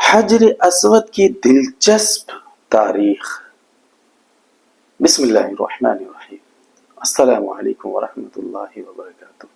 حجر اسود کی دلچسپ تاریخ۔ بسم اللہ الرحمن الرحیم۔ السلام علیکم ورحمۃ اللہ وبرکاتہ۔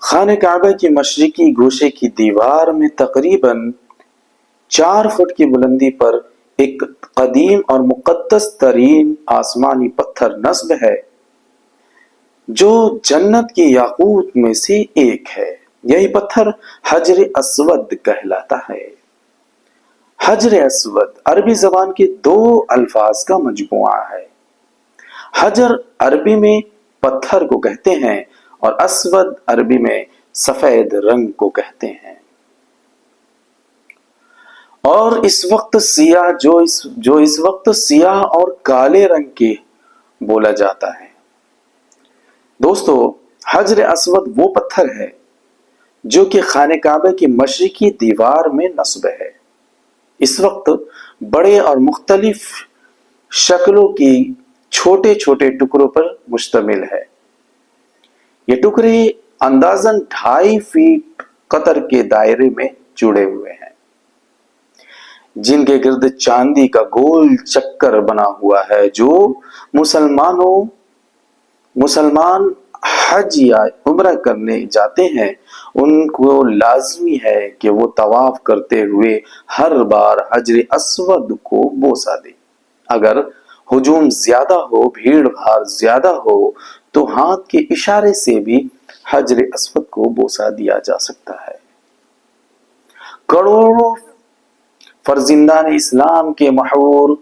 خانہ کعبہ کی مشرقی گوشے کی دیوار میں تقریباً 4 فٹ کی بلندی پر ایک قدیم اور مقدس ترین آسمانی پتھر نصب ہے جو جنت کی یاقوت میں سے ایک ہے۔ یہی پتھر حجر اسود کہلاتا ہے۔ حجر اسود عربی زبان کے 2 الفاظ کا مجموعہ ہے۔ حجر عربی میں پتھر کو کہتے ہیں اور اسود عربی میں سفید رنگ کو کہتے ہیں، اور اس وقت سیاہ اور کالے رنگ کے بولا جاتا ہے۔ دوستو، حجر اسود وہ پتھر ہے جو کہ خانہ کعبہ کی مشرقی دیوار میں نصب ہے۔ اس وقت بڑے اور مختلف شکلوں کی چھوٹے چھوٹے ٹکڑوں پر مشتمل ہے۔ یہ ٹکڑے اندازاً 2.5 فٹ قطر کے دائرے میں جڑے ہوئے ہیں، جن کے گرد چاندی کا گول چکر بنا ہوا ہے۔ جو مسلمان حج یا عمرہ کرنے جاتے ہیں ان کو لازمی ہے کہ وہ طواف کرتے ہوئے ہر بار حجر اسود کو بوسہ دیں۔ اگر ہجوم زیادہ ہو، بھیڑ بھاڑ زیادہ ہو تو ہاتھ کے اشارے سے بھی حجر اسود کو بوسہ دیا جا سکتا ہے۔ کروڑوں فرزندان اسلام کے محور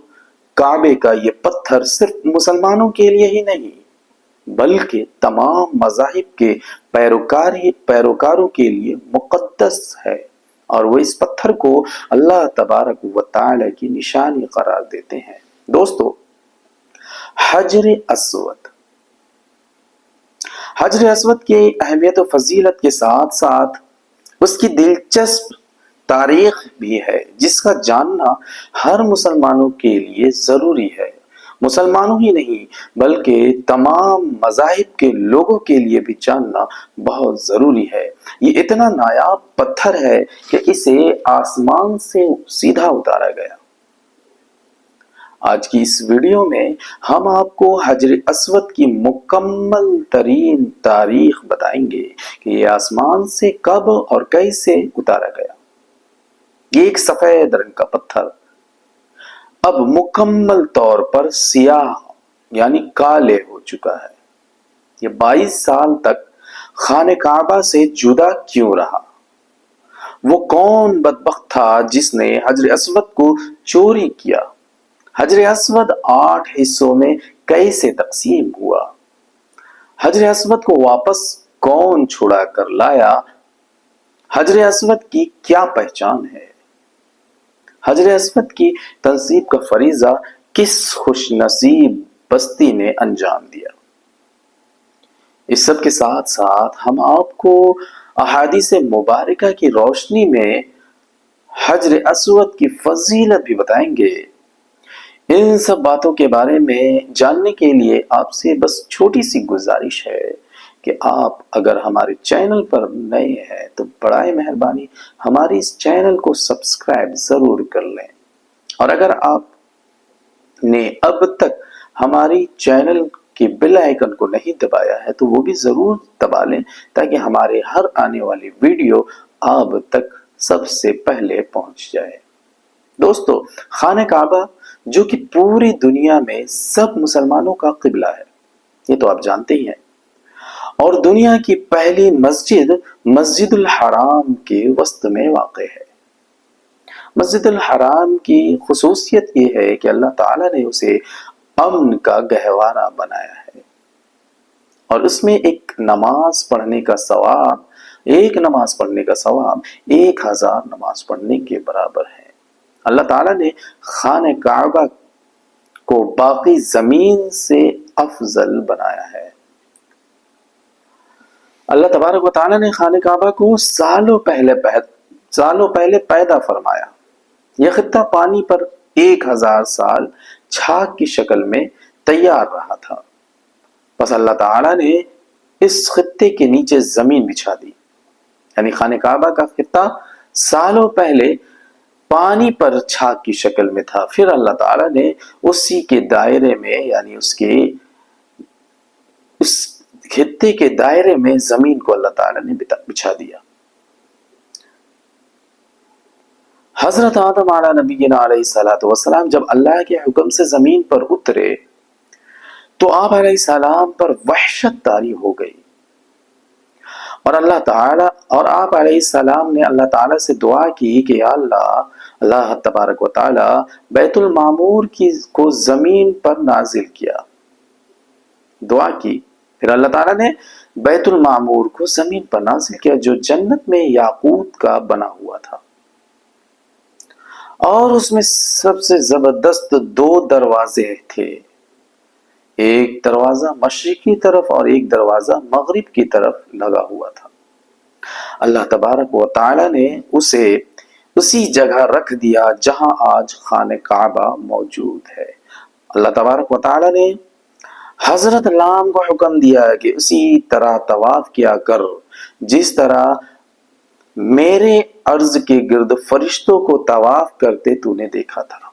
کعبے کا یہ پتھر صرف مسلمانوں کے لیے ہی نہیں بلکہ تمام مذاہب کے پیروکاروں کے لیے مقدس ہے، اور وہ اس پتھر کو اللہ تبارک و تعالی کی نشانی قرار دیتے ہیں۔ دوستو، حجر اسود کی اہمیت و فضیلت کے ساتھ ساتھ اس کی دلچسپ تاریخ بھی ہے جس کا جاننا ہر مسلمانوں کے لیے ضروری ہے۔ مسلمانوں ہی نہیں بلکہ تمام مذاہب کے لوگوں کے لیے بھی جاننا بہت ضروری ہے۔ یہ اتنا نایاب پتھر ہے کہ اسے آسمان سے سیدھا اتارا گیا۔ آج کی اس ویڈیو میں ہم آپ کو حجر اسود کی مکمل ترین تاریخ بتائیں گے کہ یہ آسمان سے کب اور کیسے اتارا گیا۔ یہ ایک سفید رنگ کا پتھر اب مکمل طور پر سیاہ یعنی کالے ہو چکا ہے۔ یہ 22 سال تک خانہ کعبہ سے جدا کیوں رہا؟ وہ کون بدبخت تھا جس نے حجر اسود کو چوری کیا؟ حجر اسود 8 حصوں میں کیسے تقسیم ہوا؟ حجر اسود کو واپس کون چھڑا کر لایا؟ حجر اسود کی کیا پہچان ہے؟ حجر اسود کی تنصیب کا فریضہ کس خوش نصیب بستی نے انجام دیا؟ اس سب کے ساتھ ساتھ ہم آپ کو احادیث مبارکہ کی روشنی میں حجر اسود کی فضیلت بھی بتائیں گے۔ ان سب باتوں کے بارے میں جاننے کے لیے آپ سے بس چھوٹی سی گزارش ہے کہ آپ اگر ہمارے چینل پر نئے ہیں تو برائے مہربانی ہماری اس چینل کو سبسکرائب ضرور کر لیں، اور اگر آپ نے اب تک ہماری چینل کے بیل آئیکن کو نہیں دبایا ہے تو وہ بھی ضرور دبا لیں تاکہ ہمارے ہر آنے والی ویڈیو آپ تک سب سے پہلے پہنچ جائے۔ دوستو، خانہ کعبہ جو کہ پوری دنیا میں سب مسلمانوں کا قبلہ ہے، یہ تو آپ جانتے ہی ہیں، اور دنیا کی پہلی مسجد الحرام کے وسط میں واقع ہے۔ مسجد الحرام کی خصوصیت یہ ہے کہ اللہ تعالیٰ نے اسے امن کا گہوارہ بنایا ہے، اور اس میں ایک نماز پڑھنے کا ثواب 1000 نماز پڑھنے کے برابر ہے۔ اللہ تعالیٰ نے خانہ کعبہ کو باقی زمین سے افضل بنایا ہے۔ اللہ تبارک و تعالیٰ نے خانہ کعبہ کو سالوں پہلے پیدا فرمایا۔ یہ خطہ پانی پر 1000 سال چھاگ کی شکل میں تیار رہا تھا، بس اللہ تعالیٰ نے اس خطے کے نیچے زمین بچھا دی، یعنی خانہ کعبہ کا خطہ سالوں پہلے پانی پر چھاگ کی شکل میں تھا، پھر اللہ تعالیٰ نے اسی کے دائرے میں یعنی اس خطے کے دائرے میں زمین کو اللہ تعالیٰ نے بچھا دیا۔ حضرت آدم علیہ نبینا علیہ الصلوۃ والسلام جب اللہ کے حکم سے زمین پر اترے تو آپ علیہ السلام پر وحشت طاری ہو گئی، اور آپ علیہ السلام نے اللہ تعالیٰ سے دعا کی کہ یا اللہ تبارک و تعالی بیت المعمور کو زمین پر نازل کیا، دعا کی، پھر اللہ تعالیٰ نے بیت المعمور کو زمین پر نازل کیا جو جنت میں یاقوت کا بنا ہوا تھا، اور اس میں سب سے زبردست 2 دروازے تھے، ایک دروازہ مشرق کی طرف اور ایک دروازہ مغرب کی طرف لگا ہوا تھا۔ اللہ تبارک و تعالی نے اسے اسی جگہ رکھ دیا جہاں آج خانہ کعبہ موجود ہے۔ اللہ تبارک و تعالی نے حضرت لام کو حکم دیا کہ اسی طرح طواف کیا کر جس طرح میرے عرض کے گرد فرشتوں کو طواف کرتے تو نے دیکھا تھا،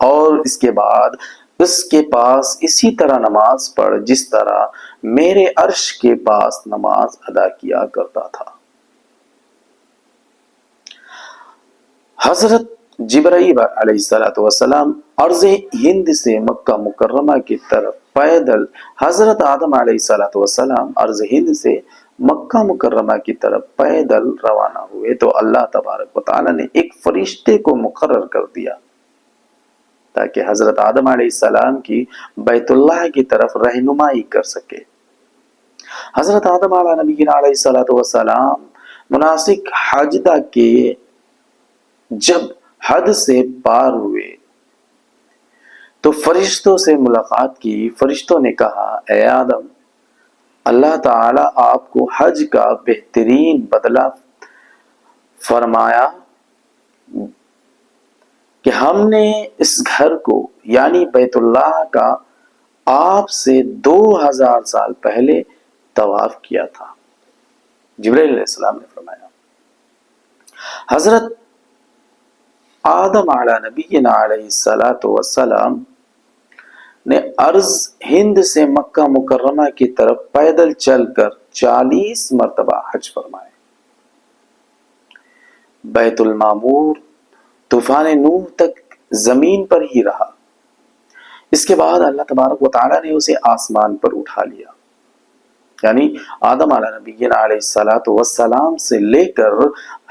اور اس کے بعد اس کے پاس اسی طرح نماز پڑھ جس طرح میرے عرش کے پاس نماز ادا کیا کرتا تھا۔ حضرت جبرائیل علیہ السلام ارض ہند سے مکہ مکرمہ کی طرف پیدل حضرت آدم علیہ السلام ارض ہند سے مکہ مکرمہ کی طرف پیدل روانہ ہوئے تو اللہ تبارک و تعالی نے ایک فرشتے کو مقرر کر دیا تاکہ حضرت آدم علیہ السلام کی بیت اللہ کی طرف رہنمائی کر سکے۔ حضرت آدم علیہ نبینا علیہ السلام مناسک حاجدہ کے جب حد سے پار ہوئے تو فرشتوں سے ملاقات کی۔ فرشتوں نے کہا اے آدم، اللہ تعالی آپ کو حج کا بہترین بدلہ فرمایا کہ ہم نے اس گھر کو یعنی بیت اللہ کا آپ سے 2000 سال پہلے طواف کیا تھا۔ جبرائیل علیہ السلام نے فرمایا۔ حضرت آدم علیہ نبینا علیہ السلام نے ارض ہند سے مکہ مکرمہ کی طرف پیدل چل کر 40 مرتبہ حج فرمائے۔ بیت المعمور طوفان نوح تک زمین پر ہی رہا۔ اس کے بعد اللہ تبارک و تعالی نے اسے آسمان پر اٹھا لیا، یعنی آدم علیہ نبینا علیہ السلام سے لے کر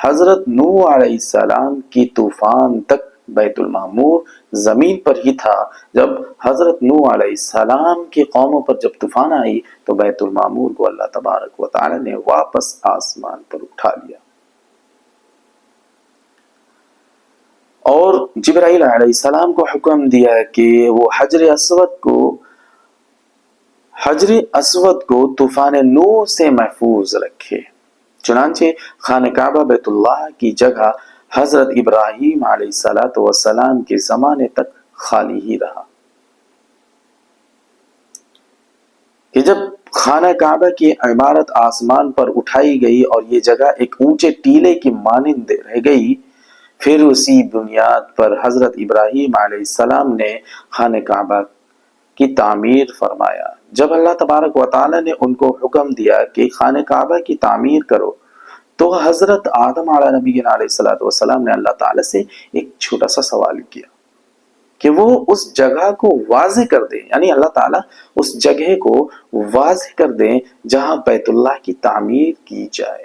حضرت نوح علیہ السلام کی طوفان تک بیت المعمور زمین پر ہی تھا۔ جب حضرت نوح علیہ السلام کی قوموں پر جب طوفان آئی تو بیت المعمور کو اللہ تبارک و تعالی نے واپس آسمان پر اٹھا لیا، اور جبرائیل علیہ السلام کو حکم دیا کہ وہ حجر اسود کو طوفان نوح سے محفوظ رکھے۔ چنانچہ خانہ کعبہ بیت اللہ کی جگہ حضرت ابراہیم علیہ السلام کے زمانے تک خالی ہی رہا، کہ جب خانہ کعبہ کی عمارت آسمان پر اٹھائی گئی اور یہ جگہ ایک اونچے ٹیلے کی مانند رہ گئی، پھر اسی بنیاد پر حضرت ابراہیم علیہ السلام نے خانہ کعبہ کی تعمیر فرمایا۔ جب اللہ تبارک و تعالی نے ان کو حکم دیا کہ خانہ کعبہ کی تعمیر کرو تو حضرت آدم علیہ نبینا علیہ السلام نے اللہ تعالی سے ایک چھوٹا سا سوال کیا کہ وہ اس جگہ کو واضح کر دیں، یعنی اللہ تعالیٰ اس جگہ کو واضح کر دیں جہاں بیت اللہ کی تعمیر کی جائے۔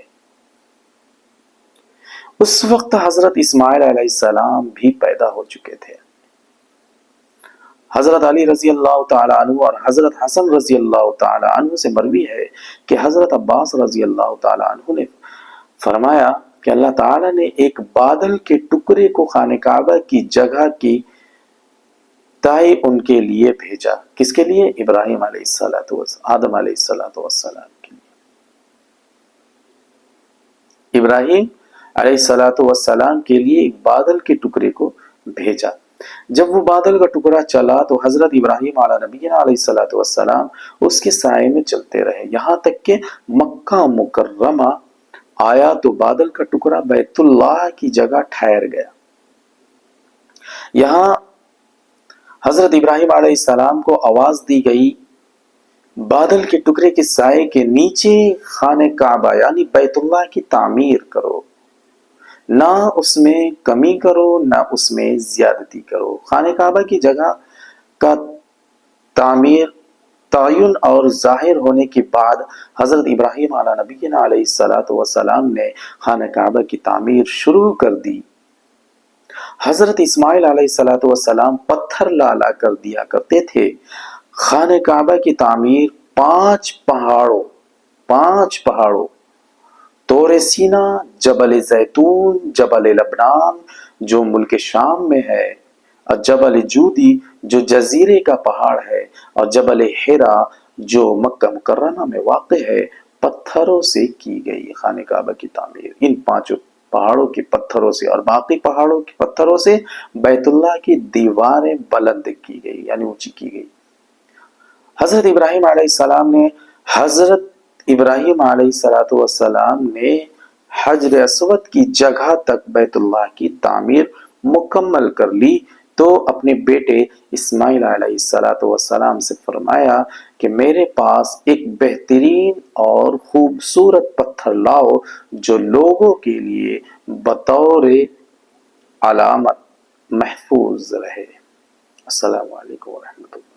اس وقت حضرت اسماعیل علیہ السلام بھی پیدا ہو چکے تھے۔ حضرت علی رضی اللہ تعالیٰ عنہ اور حضرت حسن رضی اللہ تعالیٰ عنہ سے مروی ہے کہ حضرت عباس رضی اللہ تعالیٰ عنہ نے فرمایا کہ اللہ تعالیٰ نے ایک بادل کے ٹکڑے کو خانہ کعبہ کی جگہ کی تائیں ان کے لیے بھیجا۔ کس کے لیے؟ ابراہیم علیہ السلام، آدم علیہ السلام کے لیے۔ ابراہیم علیہ السلام کے لیے ایک بادل کے ٹکڑے کو بھیجا۔ جب وہ بادل کا ٹکڑا چلا تو حضرت ابراہیم علیہ نبینا علیہ السلام اس کے سائے میں چلتے رہے، یہاں تک کہ مکہ مکرمہ آیا تو بادل کا ٹکڑا بیت اللہ کی جگہ ٹھہر گیا۔ یہاں حضرت ابراہیم علیہ السلام کو آواز دی گئی، بادل کے ٹکڑے کے سائے کے نیچے خانہ کعبہ یعنی بیت اللہ کی تعمیر کرو، نہ اس میں کمی کرو نہ اس میں زیادتی کرو۔ خانہ کعبہ کی جگہ کا تعمیر تعین اور ظاہر ہونے کے بعد حضرت ابراہیم علیہ نبینا علیہ الصلوۃ والسلام نے خانہ کعبہ کی تعمیر شروع کر دی۔ حضرت اسماعیل علیہ الصلوۃ والسلام پتھر لا کر دیا کرتے تھے۔ خانہ کعبہ کی تعمیر 5 پہاڑوں طور سینا، جبل زیتون، جبل لبنان جو ملک شام میں ہے، اور جبل جودی جو جزیرے کا پہاڑ ہے، اور جبل حرا جو مکہ مکرمہ میں واقع ہے، پتھروں سے کی گئی خانہ کعبہ کی تعمیر۔ ان 5 پہاڑوں کے پتھروں سے اور باقی پہاڑوں کے پتھروں سے بیت اللہ کی دیواریں بلند کی گئی یعنی اونچی کی گئی۔ حضرت ابراہیم علیہ السلام نے حجر اسود کی جگہ تک بیت اللہ کی تعمیر مکمل کر لی تو اپنے بیٹے اسماعیل علیہ السلام سے فرمایا کہ میرے پاس ایک بہترین اور خوبصورت پتھر لاؤ جو لوگوں کے لیے بطور علامت محفوظ رہے۔ السلام علیکم ورحمۃ اللہ۔